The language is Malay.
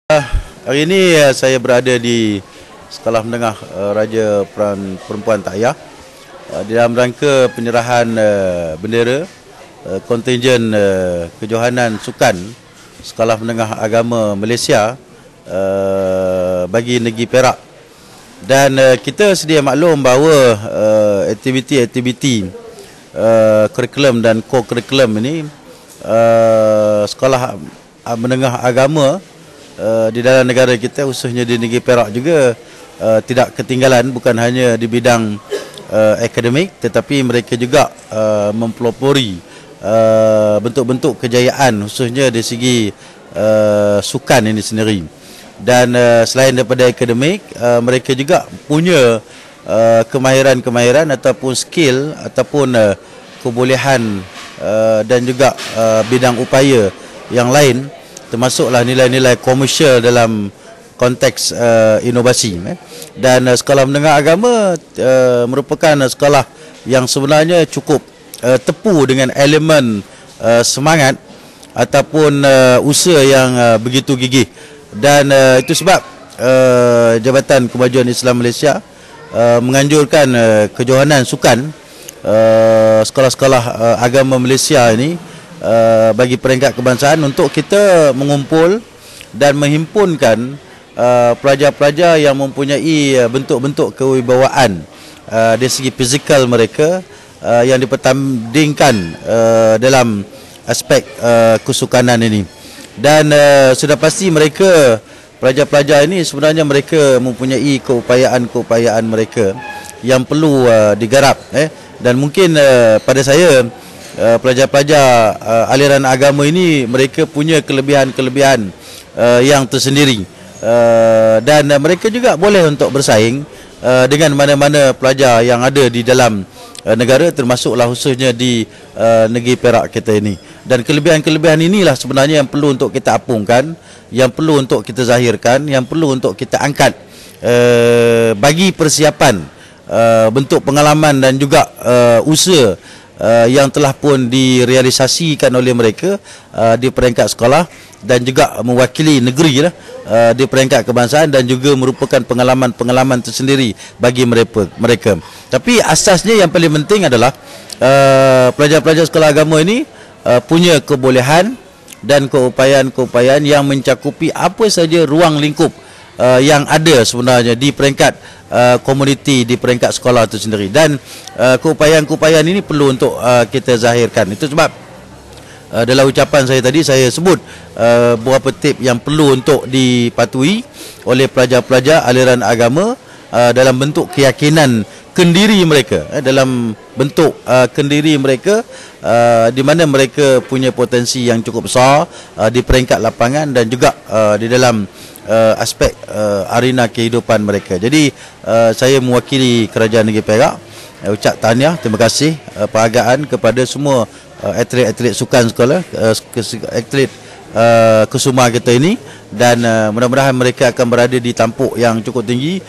Hari ini saya berada di Sekolah Menengah Raja Perempuan Takyah di dalam rangka penyerahan bendera kontingen kejohanan sukan Sekolah Menengah Agama Malaysia bagi negeri Perak. Dan kita sedia maklum bahawa aktiviti-aktiviti kurikulum dan co-kurikulum ini Sekolah Menengah Agama di dalam negara kita, khususnya di negeri Perak juga tidak ketinggalan, bukan hanya di bidang akademik, tetapi mereka juga mempelopori bentuk-bentuk kejayaan khususnya di segi sukan ini sendiri. Dan selain daripada akademik, mereka juga punya kemahiran-kemahiran ataupun skill ataupun kebolehan dan juga bidang upaya yang lain, termasuklah nilai-nilai komersial dalam konteks inovasi. Dan Sekolah Menengah Agama merupakan sekolah yang sebenarnya cukup tepu dengan elemen semangat ataupun usaha yang begitu gigih. Dan itu sebab Jabatan Kemajuan Islam Malaysia menganjurkan kejohanan sukan sekolah-sekolah agama Malaysia ini bagi peringkat kebangsaan untuk kita mengumpul dan menghimpunkan pelajar-pelajar yang mempunyai bentuk-bentuk kewibawaan dari segi fizikal mereka yang dipertandingkan dalam aspek kesukanan ini. Dan sudah pasti mereka, pelajar-pelajar ini sebenarnya mereka mempunyai keupayaan-keupayaan mereka yang perlu digarap. Dan mungkin pada saya, pelajar-pelajar aliran agama ini mereka punya kelebihan-kelebihan yang tersendiri, dan mereka juga boleh untuk bersaing dengan mana-mana pelajar yang ada di dalam negara, termasuklah khususnya di negeri Perak kita ini. Dan kelebihan-kelebihan inilah sebenarnya yang perlu untuk kita apungkan, yang perlu untuk kita zahirkan, yang perlu untuk kita angkat bagi persiapan bentuk pengalaman dan juga usaha yang telah pun direalisasikan oleh mereka di peringkat sekolah dan juga mewakili negeri di peringkat kebangsaan, dan juga merupakan pengalaman-pengalaman tersendiri bagi mereka. Tapi asasnya yang paling penting adalah pelajar-pelajar sekolah agama ini punya kebolehan dan keupayaan-keupayaan yang mencakupi apa saja ruang lingkup yang ada sebenarnya di peringkat komuniti, di peringkat sekolah itu sendiri. Dan keupayaan-keupayaan ini perlu untuk kita zahirkan. Itu sebab dalam ucapan saya tadi saya sebut beberapa tip yang perlu untuk dipatuhi oleh pelajar-pelajar aliran agama dalam bentuk keyakinan kendiri mereka, dalam bentuk kendiri mereka di mana mereka punya potensi yang cukup besar di peringkat lapangan dan juga di dalam aspek arena kehidupan mereka. Jadi saya mewakili Kerajaan Negeri Perak ucap tahniah, terima kasih penghargaan kepada semua atlet-atlet sukan sekolah, atlet Kusuma kita ini, dan mudah-mudahan mereka akan berada di tampuk yang cukup tinggi.